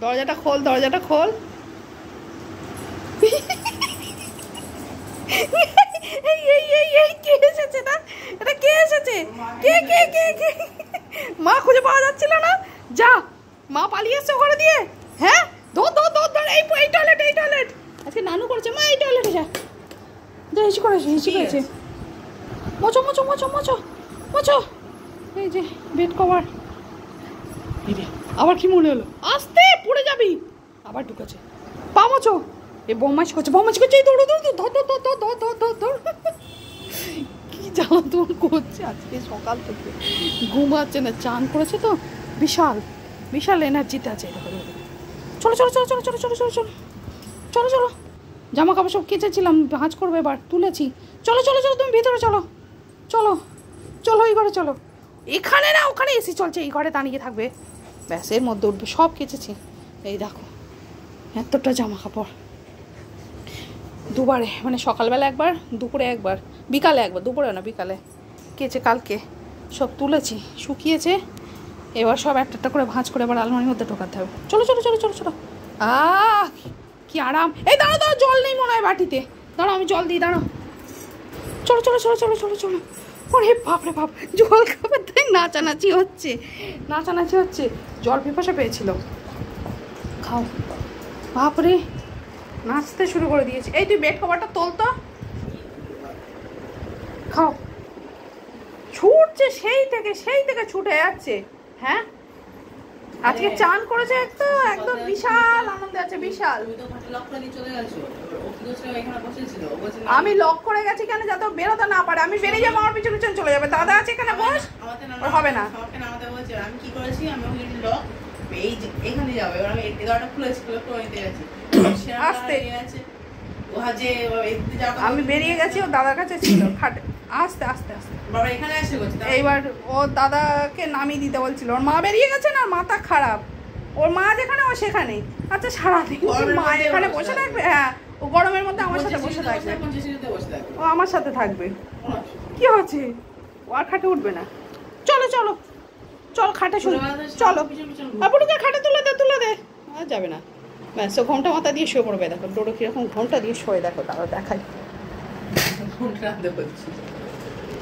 দরজাটা খোল, দরজাটা খোল। এই এই এই এই কে এসেছে না? এটা কে এসেছে? কে কে কে কে? মা খুঁজে পাওয়া যাচ্ছিল না। যা, মা পালিয়ে এসছে ঘরে দিয়ে। হ্যাঁ, ধর ধর ধর ধর। এই এই টয়লেট, এই টয়লেট আজকে নানু করেছে। মা এই টয়লেটে যা, যা। হিসি করেছে, হিসি করেছে। মোচো মোচো মোচো মোচো মোচো। এই যে বেড কভার। আবার কি মনে হলো? আস্তে পড়ে যাবি। আবার ঢুকেছে। পা মোচো। এ বমাইশ করছে, বমাইশ করছে। এই দৌড়ো দৌড়ো, ধর ধর ধর ধর ধর ধর ধর ধর। কি জ্বালা তোর করছে আজকে সকাল থেকে। ঘুমাচ্ছে না, চান করেছে তো। বিশাল বিশাল এনার্জিতে আছে। চলো চলো চলো চলো চলো চলো চলো চলো চলো চলো। জামা কাপড় সব কেচেছিলাম, ভাঁজ করবো এবার, তুলেছি। চলো চলো চলো, তুমি ভিতরে চলো। চলো চলো, এই ঘরে চলো। এখানে না, ওখানে এসি চলছে, এই ঘরে দাঁড়িয়ে থাকবে। ব্যাস, এর মধ্যে উঠবে। সব কেচেছি। এই দেখো এতটা জামা কাপড়। দুবারে, মানে সকালবেলা একবার, দুপুরে একবার, বিকালে একবার। দুপুরে না, বিকালে কেচে কালকে সব তুলেছি, শুকিয়েছে। এবার সব একটা একটা করে ভাঁজ করে এবার আলমারির মধ্যে ঢোকাতে হবে। চলো চলো চলো চলো চলো। কি আরাম। এই দাঁড়ো দাঁড়ো, জল নেই মনে হয় বাটিতে। দাঁড়ো, আমি জল দিই, দাঁড়ো। চলো চলো চলো চলো চলো চলো। ওরে বাপরে বাপ, জল খাবার তাই নাচানাচি হচ্ছে, নাচানাচি হচ্ছে। জল পিপাসা পেয়েছিল। খাও। বাপরে, নাচতে শুরু করে দিয়েছে। এই তুই বেড কভারটা তোল তো। খাও। ছুটছে সেই থেকে ছুটে যাচ্ছে। হ্যাঁ, আজকে চান করেছে তো, একদম বিশাল আনন্দে আছে, বিশাল। আমি লক করে গেছি কেন? যাতে বেরোতে না পারে। আমি বেরিয়ে যাবো, আমার পিছনে পিছনে চলে যাবে। দাদা আছে এখানে, বস। হবে না। আমি কি করেছি, আমি লক এই এখানে যাবো। এবার আমি দরজাটা খুলেছি, খুলে নিতে গেছি। আস্তে আছে, আমি বেরিয়ে গেছি, ও দাদার কাছে ছিল খাটে। আস্তে আস্তে আস্তে। বাবা এখানে আসে বলছে। এইবার ও দাদাকে নামিয়ে দিতে বলছিল। ওর মা বেরিয়ে গেছে না, মাথা খারাপ। ওর মা যেখানে ও সেখানেই। আচ্ছা, সারাদিন মা এখানে বসে থাকবে? হ্যাঁ, ও গরমের মধ্যে আমার সাথে বসে থাকবে। ও আমার সাথে থাকবে। কি হচ্ছে? ও আর খাটে উঠবে না। চলো চলো চল, খাটে শুনে চলো। আপুটুকে খাটে তুলে দে, তুলে দে। আর যাবে না। ব্যাস, ও ঘন্টা মাথা দিয়ে শুয়ে পড়বে। দেখো ডোডো কিরকম ঘন্টা দিয়ে শোয়ে, দেখো তারা দেখাই।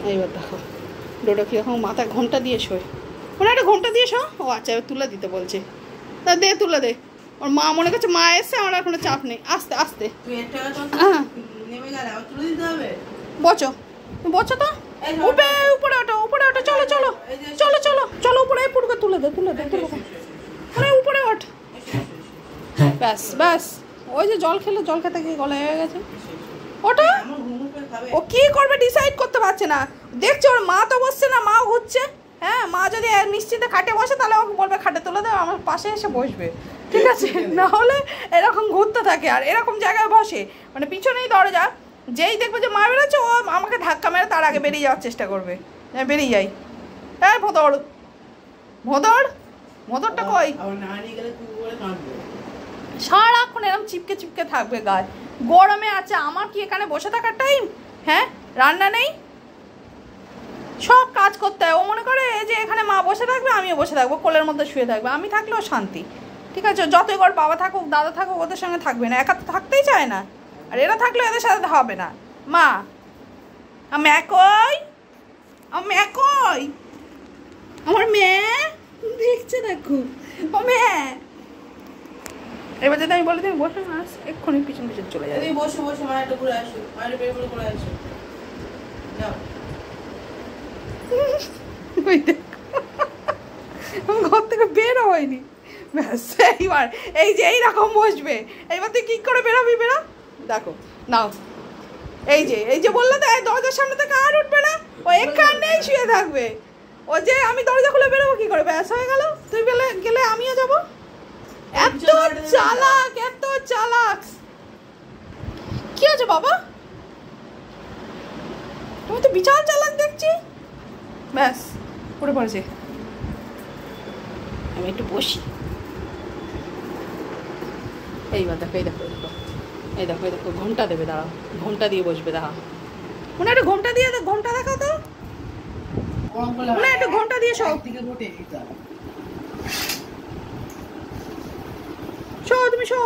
এইবার দেখো ডোডো কিরকম মাথা ঘন্টা দিয়ে শোয়। ওরা একটা ঘন্টা দিয়ে শো। ও আচ্ছা, এবার তুলে দিতে বলছে। তা দে, তুলে দে। ওর মা মনে করছে মা এসছে, আমার আর কোনো চাপ নেই। আস্তে আস্তে। বচো বচো তো। উপরে ওঠো, উপরে ওঠো। চলো চলো চলো চলো চলো উপরে। পুরোকে তুলে দে, তুলে দে, তুলে দে। উপরে ওঠ। ব্যাস ব্যাস। ওই যে জল খেলো, জল খেতে গিয়ে গলা হয়ে গেছে। ওটা ও কি করবে ডিসাইড করতে পারছে না। দেখছো ওর মা তো বসছে না, মাও ঘুরছে। হ্যাঁ, মা যদি নিশ্চিন্তে খাটে বসে, তাহলে ওকে বলবে খাটে তুলে দেবে, আমার পাশে এসে বসবে। ঠিক আছে, না হলে এরকম ঘুরতে থাকে আর এরকম জায়গায় বসে। মানে পিছনেই দরজা, যেই দেখবে যে মা বেরোচ্ছে, ও আমাকে ধাক্কা মেরে তার আগে বেরিয়ে যাওয়ার চেষ্টা করবে। বেরিয়ে যাই। হ্যাঁ, ভোদর ভোদর, ভোদরটা কই? সারাক্ষণ এরকম চিপকে চিপকে থাকবে গায়ে। গরমে আছে, আমার কি এখানে বসে থাকার টাইম? হ্যাঁ, রান্না নেই, সব কাজ করতে হয়। ও মনে করে যে এখানে মা বসে থাকবে, আমিও বসে থাকবো, কোলের মধ্যে শুয়ে থাকবে। আমি থাকলেও শান্তি। ঠিক আছে, যতই ঘর বাবা থাকুক, দাদা থাকুক, ওদের সঙ্গে থাকবে না, একা তো থাকতেই চায় না। আর এরা থাকলেও এদের সাথে হবে না। মা, আমি একই, আমি একই। আমার মেয়ে দেখছে, দেখো ও মেয়ে। এবার যদি আমি বলি তুমি বসে আস, এক্ষুনি পিছন পিছন চলে যাবে। বসে বসে মায়ের একটু ঘুরে আসো, মায়ের বের করে আসো। ঘর থেকে বেরো হয়নি। ব্যাস, এইবার এই যে এইরকম বসবে। এইবার তুই কি করে বেরোবি? বেরো। দেখো নাও, এই যে বললো তো, দরজার সামনে থেকে আর উঠবে না। ও এখানেই শুয়ে থাকবে। ও যে আমি দরজা খুলে বেরোবো কি করে? ব্যাস, হয়ে গেল। তুই গেলে আমিও যাবো। এত চালাক, এত চালাক। কি আছে বাবা? তুমি তো বিশাল চালাক দেখছি। ব্যাস, পড়ে পড়েছে। আমি একটু বসি। এইবার দেখো, এই দেখো, এই দেখো, এই দেখো, ঘন্টা দেবে, দাঁড়াও। ঘন্টা দিয়ে বসবে, দাঁড়াও। মনে একটু ঘন্টা দিয়ে, ঘন্টা দেখাও তো। মনে একটু ঘন্টা দিয়ে সব দিকে ঘটে। তুমি শো,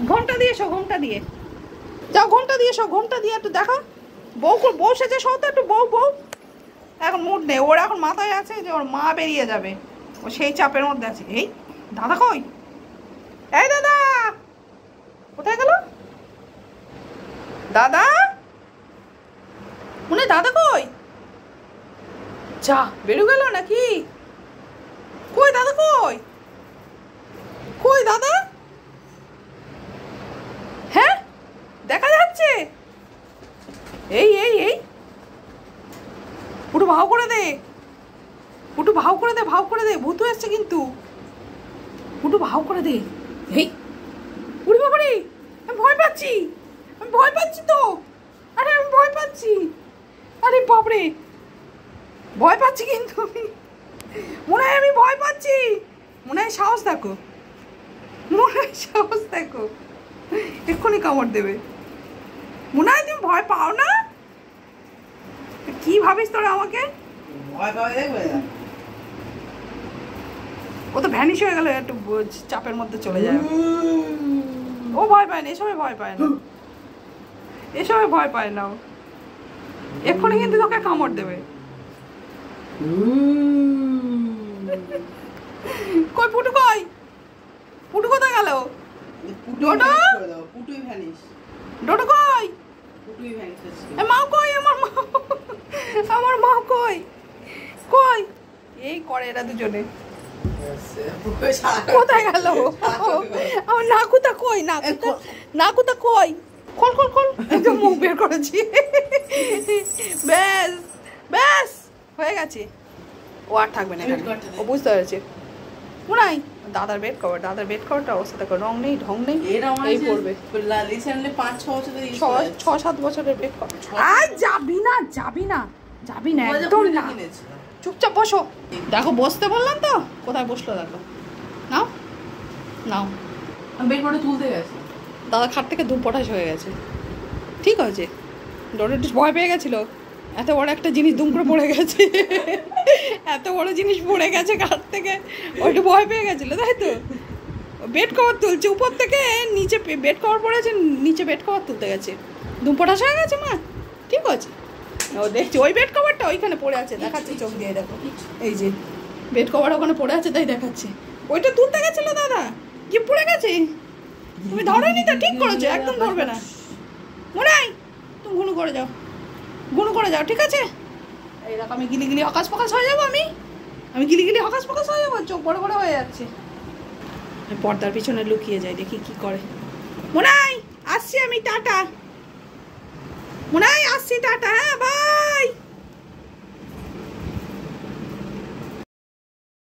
ঘন্টা দিয়ে শো, ঘন্টা দিয়ে যাও, ঘন্টা দিয়ে শো, ঘন্টা দিয়ে একটু দেখা। বউ সেজে শো তো একটু, বউ এখন মুড নেই ওর, এখন মাথায় আছে যে ওর মা বেরিয়ে যাবে, ও সেই চাপের মধ্যে আছে। এই দাদা কই? এই দাদা কোথায় গেল? দাদা মনে দাদা কই? যা বেরো গেল নাকি? কই দাদা কই? কই দাদা? হ্যাঁ দেখা যাচ্ছে। এই এই এই পুটু ভাও করে দে, পুটু ভাও করে দে, ভাও করে দে, ভূত এসছে কিন্তু, পুটু ভাও করে দে। এই উড়ি বাবারে, আমি ভয় পাচ্ছি, আমি ভয় পাচ্ছি তো, আরে আমি ভয় পাচ্ছি, আরে বাপরে ভয় পাচ্ছি কিন্তু আমি, মনে হয় আমি ভয় পাচ্ছি, মনে হয় সাহস দেখো, মনে হয় সাহস দেখো, এক্ষুনি কামড় দেবে, মনে হয় তুমি ভয় পাও না? কি ভাবিস তোরা আমাকে? ও তো ভ্যানিশ হয়ে গেল, একটু চাপের মধ্যে চলে যায়। ও ভয় পায় না, এসবে ভয় পায় না, এসবে ভয় পায় না, এক্ষুনি কিন্তু তোকে কামড় দেবে। কই পুটু কই? পুটু কোথায় গেল? ডোডো পুটুই ভ্যানিশ, ডোডো কই? পুটুই ভ্যানিশ আছে। মা কই? আমার মা কই? কই? এই করে এরা দুজনে, কোথায় গেল? আমার নাকুতা কই? নাকুতা কই? খোল খোল খোল, একদম মুখ বের করেছি, ব্যাস ব্যাস হয়ে গেছে, ও আর থাকবে না এখানে, ও বুঝতে পেরেছে। শোনাই দাদার বেড কভার, দাদার বেড কভারটা ওর সাথে রং নেই ঢং নেই, এই পড়বে 6-7 বছরের বেড কভার। আর যাবি না, যাবি না, যাবি না, একদম না, চুপচাপ বসো। দেখো বসতে বললাম তো, কোথায় বসলো দেখো, নাও নাও, বের করে তুলতে গেছে, দাদা খাট থেকে দুপটাশ হয়ে গেছে, ঠিক আছে, ডোডো ভয় পেয়ে গেছিল, এত বড় একটা জিনিস দুম করে পড়ে গেছে, এত বড় জিনিস পড়ে গেছে খাট থেকে, ওইটা ভয় পেয়ে গেছিল, তাই তো বেড কভার তুলছে, উপর থেকে নিচে বেড কভার পড়েছে, নিচে বেড কভার তুলতে গেছে, দুপটাশ হয়ে গেছে মা, ঠিক আছে। ও দেখছি ওই বেড কভারটা ওইখানে পড়ে আছে, দেখাচ্ছি চোখ দিয়ে, দেখো এই যে বেড কভার ওখানে পড়ে আছে, তাই দেখাচ্ছে, ওইটা তুলতে গেছিল দাদা, কি পড়ে গেছে, তুমি ধরোনি তো, ঠিক করেছো, একদম ধরবে না, মনে হয় তুমি ঘুনু করে যাও, ঘুনু করে যাও, ঠিক আছে। এই দেখো আমি গিলি হকাশ ফকাশ হয়ে যাবো, আমি গিলি হকাশ ফকাশ হয়ে যাবো, চোখ বড় বড় হয়ে যাচ্ছে, পর্দার পিছনে লুকিয়ে যাই, দেখি কি করে। মনে হয় আসছি আমি, টাটা, মনে হয় আসছি, টাটা, হ্যাঁ বাই।